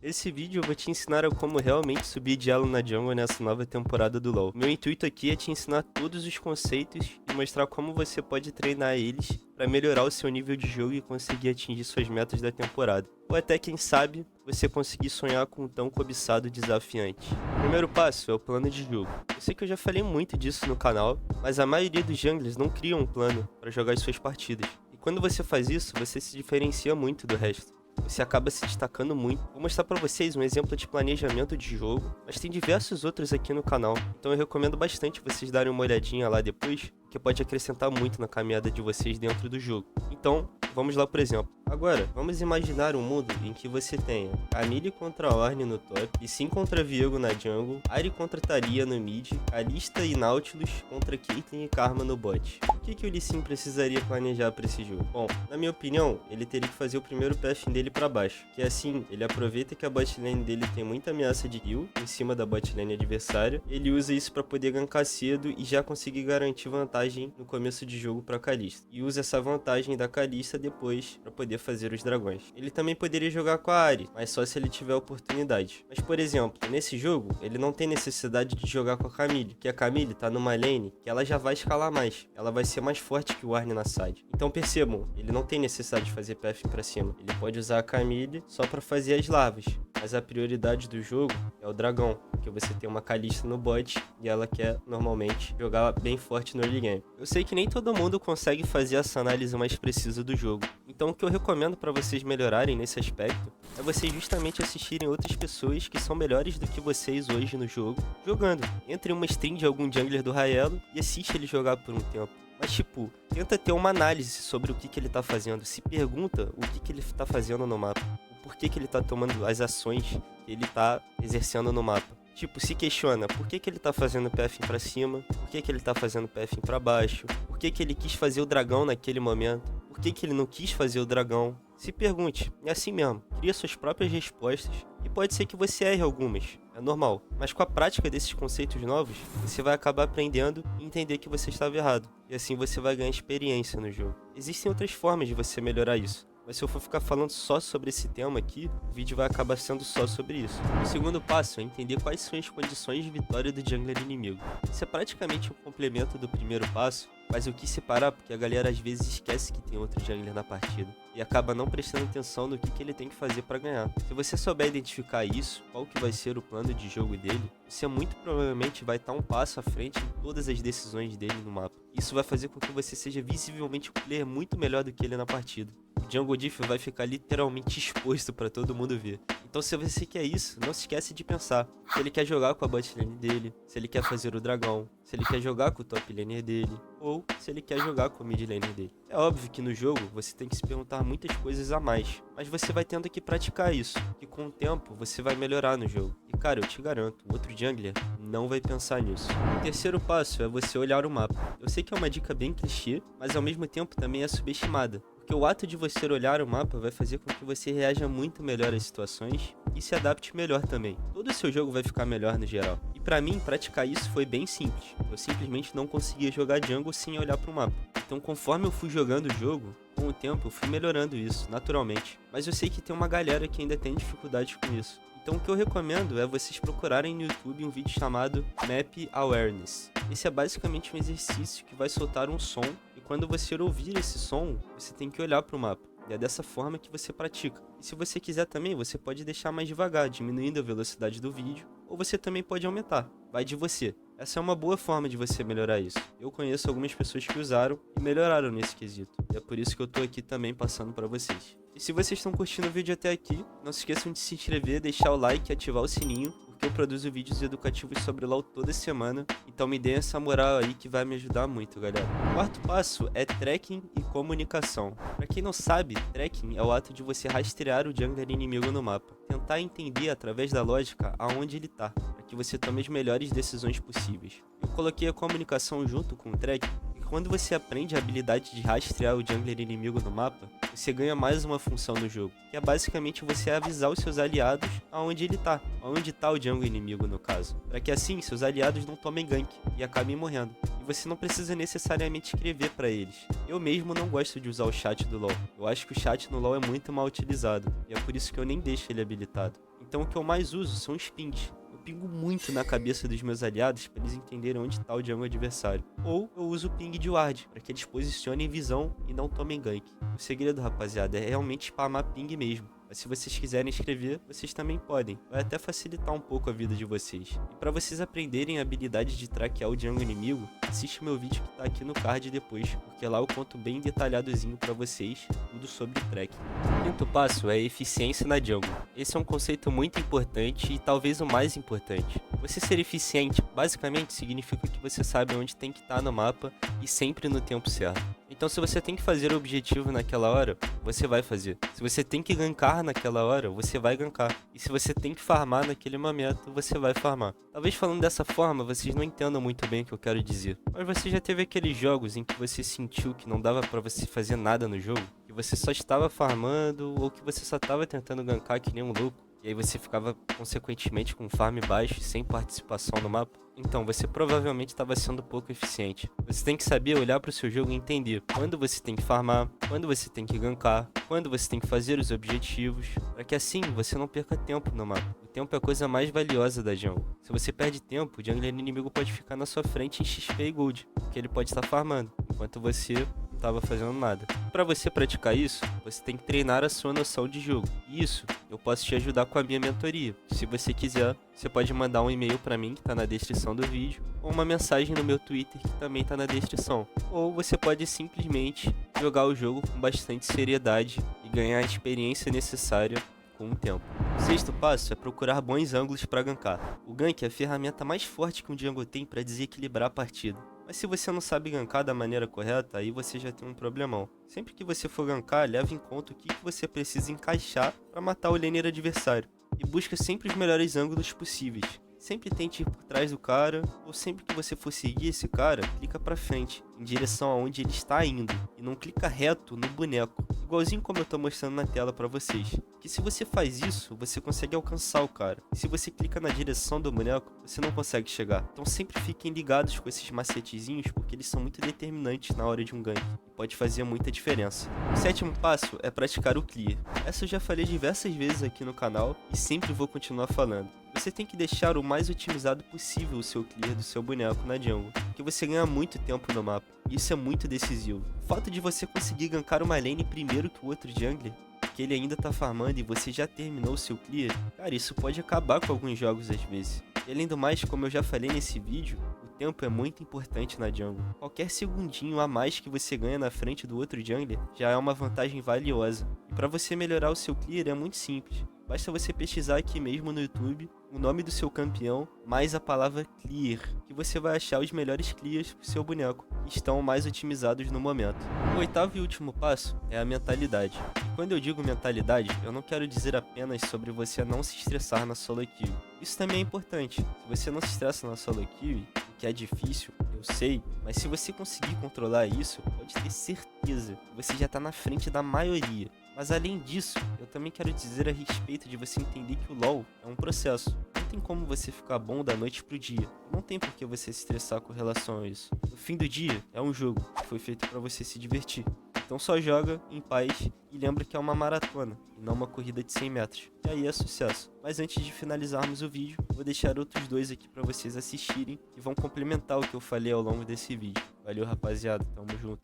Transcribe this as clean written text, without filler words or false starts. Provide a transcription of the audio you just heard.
Nesse vídeo eu vou te ensinar a como realmente subir de elo na jungle nessa nova temporada do LoL. Meu intuito aqui é te ensinar todos os conceitos e mostrar como você pode treinar eles para melhorar o seu nível de jogo e conseguir atingir suas metas da temporada. Ou até, quem sabe, você conseguir sonhar com um tão cobiçado desafiante. O primeiro passo é o plano de jogo. Eu sei que eu já falei muito disso no canal, mas a maioria dos junglers não cria um plano para jogar as suas partidas. E quando você faz isso, você se diferencia muito do resto. Você acaba se destacando muito. Vou mostrar pra vocês um exemplo de planejamento de jogo, mas tem diversos outros aqui no canal, então eu recomendo bastante vocês darem uma olhadinha lá depois, que pode acrescentar muito na caminhada de vocês dentro do jogo. Então, vamos lá por exemplo. Agora, vamos imaginar um mundo em que você tenha Camille contra Ornn no top, Lee contra Viego na jungle, Ahri contra Taliyah no mid, Kalista e Nautilus contra Caitlyn e Karma no bot. O que o Lee Sin precisaria planejar para esse jogo? Bom, na minha opinião, ele teria que fazer o primeiro path dele para baixo, que assim, ele aproveita que a bot lane dele tem muita ameaça de kill em cima da bot lane adversária, ele usa isso para poder gankar cedo e já conseguir garantir vantagem no começo de jogo para Kalista, e usa essa vantagem da Kalista depois para poder fazer os dragões. Ele também poderia jogar com a Ahri, mas só se ele tiver oportunidade. Mas por exemplo, nesse jogo, ele não tem necessidade de jogar com a Camille, porque a Camille tá numa lane que ela já vai escalar mais, ela vai ser mais forte que o Ornn na side. Então percebam, ele não tem necessidade de fazer path pra cima, ele pode usar a Camille só pra fazer as larvas, mas a prioridade do jogo é o dragão, porque você tem uma Kalista no bot e ela quer normalmente jogar bem forte no early game. Eu sei que nem todo mundo consegue fazer essa análise mais precisa do jogo, então o que eu recomendo para vocês melhorarem nesse aspecto é vocês justamente assistirem outras pessoas que são melhores do que vocês hoje no jogo, jogando. Entre uma stream de algum jungler do Raelo e assiste ele jogar por um tempo. Mas tipo, tenta ter uma análise sobre o que ele tá fazendo, se pergunta o que ele tá fazendo no mapa, o porquê que ele tá tomando as ações que ele tá exercendo no mapa. Tipo, se questiona por que ele tá fazendo pathing pra cima, por que ele tá fazendo pathing pra baixo, por que ele quis fazer o dragão naquele momento, por que ele não quis fazer o dragão. Se pergunte, é assim mesmo, cria suas próprias respostas e pode ser que você erre algumas, é normal. Mas com a prática desses conceitos novos, você vai acabar aprendendo e entender que você estava errado. E assim você vai ganhar experiência no jogo. Existem outras formas de você melhorar isso, mas se eu for ficar falando só sobre esse tema aqui, o vídeo vai acabar sendo só sobre isso. O segundo passo é entender quais são as condições de vitória do jungler inimigo. Isso é praticamente um complemento do primeiro passo, mas eu quis separar porque a galera às vezes esquece que tem outro jungler na partida e acaba não prestando atenção no que ele tem que fazer para ganhar. Se você souber identificar isso, qual que vai ser o plano de jogo dele, você muito provavelmente vai estar um passo à frente em todas as decisões dele no mapa. Isso vai fazer com que você seja visivelmente um player muito melhor do que ele na partida. O Jungle Diff vai ficar literalmente exposto para todo mundo ver. Então se você quer isso, não se esquece de pensar se ele quer jogar com a bot lane dele, se ele quer fazer o dragão, se ele quer jogar com o top laner dele, ou se ele quer jogar com o mid laner dele. É óbvio que no jogo você tem que se perguntar muitas coisas a mais, mas você vai tendo que praticar isso, que com o tempo você vai melhorar no jogo. E cara, eu te garanto, o outro jungler não vai pensar nisso. O terceiro passo é você olhar o mapa. Eu sei que é uma dica bem clichê, mas ao mesmo tempo também é subestimada. Porque o ato de você olhar o mapa vai fazer com que você reaja muito melhor às situações e se adapte melhor também. Todo o seu jogo vai ficar melhor no geral. E pra mim, praticar isso foi bem simples. Eu simplesmente não conseguia jogar jungle sem olhar pro mapa. Então conforme eu fui jogando o jogo, com o tempo eu fui melhorando isso, naturalmente. Mas eu sei que tem uma galera que ainda tem dificuldade com isso. Então o que eu recomendo é vocês procurarem no YouTube um vídeo chamado Map Awareness. Esse é basicamente um exercício que vai soltar um som e quando você ouvir esse som, você tem que olhar para o mapa. E é dessa forma que você pratica. E se você quiser também, você pode deixar mais devagar, diminuindo a velocidade do vídeo, ou você também pode aumentar. Vai de você. Essa é uma boa forma de você melhorar isso. Eu conheço algumas pessoas que usaram e melhoraram nesse quesito. E é por isso que eu tô aqui também passando para vocês. E se vocês estão curtindo o vídeo até aqui, não se esqueçam de se inscrever, deixar o like e ativar o sininho, porque eu produzo vídeos educativos sobre LoL toda semana, então me deem essa moral aí que vai me ajudar muito, galera. O quarto passo é tracking e comunicação. Pra quem não sabe, tracking é o ato de você rastrear o jungler inimigo no mapa, tentar entender através da lógica aonde ele tá, para que você tome as melhores decisões possíveis. Eu coloquei a comunicação junto com o tracking, e quando você aprende a habilidade de rastrear o jungler inimigo no mapa, você ganha mais uma função no jogo, que é basicamente você avisar os seus aliados aonde ele tá, aonde tá o jungle inimigo no caso, para que assim seus aliados não tomem gank e acabem morrendo. E você não precisa necessariamente escrever para eles. Eu mesmo não gosto de usar o chat do LoL, eu acho que o chat no LoL é muito mal utilizado, e é por isso que eu nem deixo ele habilitado. Então o que eu mais uso são os pings. Eu pingo muito na cabeça dos meus aliados para eles entenderem onde está o jungle adversário. Ou eu uso o ping de ward, para que eles posicionem visão e não tomem gank. O segredo, rapaziada, é realmente spamar ping mesmo. Mas se vocês quiserem escrever, vocês também podem. Vai até facilitar um pouco a vida de vocês. E para vocês aprenderem a habilidade de traquear o jungle inimigo, assiste o meu vídeo que tá aqui no card depois, porque lá eu conto bem detalhadozinho para vocês tudo sobre track. O quinto passo é a eficiência na jungle. Esse é um conceito muito importante e talvez o mais importante. Você ser eficiente basicamente significa que você sabe onde tem que estar no mapa e sempre no tempo certo. Então se você tem que fazer o objetivo naquela hora, você vai fazer. Se você tem que gankar naquela hora, você vai gankar. E se você tem que farmar naquele momento, você vai farmar. Talvez falando dessa forma, vocês não entendam muito bem o que eu quero dizer. Mas você já teve aqueles jogos em que você sentiu que não dava pra você fazer nada no jogo? Que você só estava farmando ou que você só estava tentando gankar que nem um louco? E aí você ficava, consequentemente, com farm baixo e sem participação no mapa? Então, você provavelmente estava sendo pouco eficiente. Você tem que saber olhar para o seu jogo e entender quando você tem que farmar, quando você tem que gankar, quando você tem que fazer os objetivos, para que assim você não perca tempo no mapa. O tempo é a coisa mais valiosa da jungle. Se você perde tempo, o jungler inimigo pode ficar na sua frente em XP e Gold, porque ele pode estar farmando, enquanto você não estava fazendo nada. Para você praticar isso, você tem que treinar a sua noção de jogo. E isso eu posso te ajudar com a minha mentoria. Se você quiser, você pode mandar um e-mail para mim que está na descrição do vídeo, ou uma mensagem no meu Twitter que também está na descrição. Ou você pode simplesmente jogar o jogo com bastante seriedade e ganhar a experiência necessária com o tempo. O sexto passo é procurar bons ângulos para gankar. O gank é a ferramenta mais forte que um jungle tem para desequilibrar a partida. Mas se você não sabe gankar da maneira correta, aí você já tem um problemão. Sempre que você for gankar, leve em conta o que você precisa encaixar para matar o laner adversário. E busca sempre os melhores ângulos possíveis. Sempre tente ir por trás do cara, ou sempre que você for seguir esse cara, clica pra frente, em direção aonde ele está indo, e não clica reto no boneco, igualzinho como eu tô mostrando na tela pra vocês. Que se você faz isso, você consegue alcançar o cara, e se você clica na direção do boneco, você não consegue chegar. Então sempre fiquem ligados com esses macetezinhos, porque eles são muito determinantes na hora de um gank, e pode fazer muita diferença. O sétimo passo é praticar o clear. Essa eu já falei diversas vezes aqui no canal, e sempre vou continuar falando. Você tem que deixar o mais otimizado possível o seu clear do seu boneco na jungle, porque você ganha muito tempo no mapa, e isso é muito decisivo. O fato de você conseguir gankar uma lane primeiro que o outro jungler, que ele ainda tá farmando e você já terminou o seu clear, cara, isso pode acabar com alguns jogos às vezes. E além do mais, como eu já falei nesse vídeo, o tempo é muito importante na jungle. Qualquer segundinho a mais que você ganha na frente do outro jungler já é uma vantagem valiosa. E para você melhorar o seu clear é muito simples. Basta você pesquisar aqui mesmo no YouTube o nome do seu campeão mais a palavra clear, que você vai achar os melhores clears pro seu boneco, que estão mais otimizados no momento. O oitavo e último passo é a mentalidade. E quando eu digo mentalidade, eu não quero dizer apenas sobre você não se estressar na solo queue. Isso também é importante. Se você não se estressa na solo queue, o que é difícil, eu sei, mas se você conseguir controlar isso, pode ter certeza que você já está na frente da maioria. Mas além disso, eu também quero dizer a respeito de você entender que o LoL é um processo. Não tem como você ficar bom da noite pro dia. Não tem por que você se estressar com relação a isso. No fim do dia, é um jogo que foi feito para você se divertir. Então só joga em paz e lembra que é uma maratona e não uma corrida de 100 metros. E aí é sucesso. Mas antes de finalizarmos o vídeo, vou deixar outros dois aqui para vocês assistirem e vão complementar o que eu falei ao longo desse vídeo. Valeu, rapaziada. Tamo junto.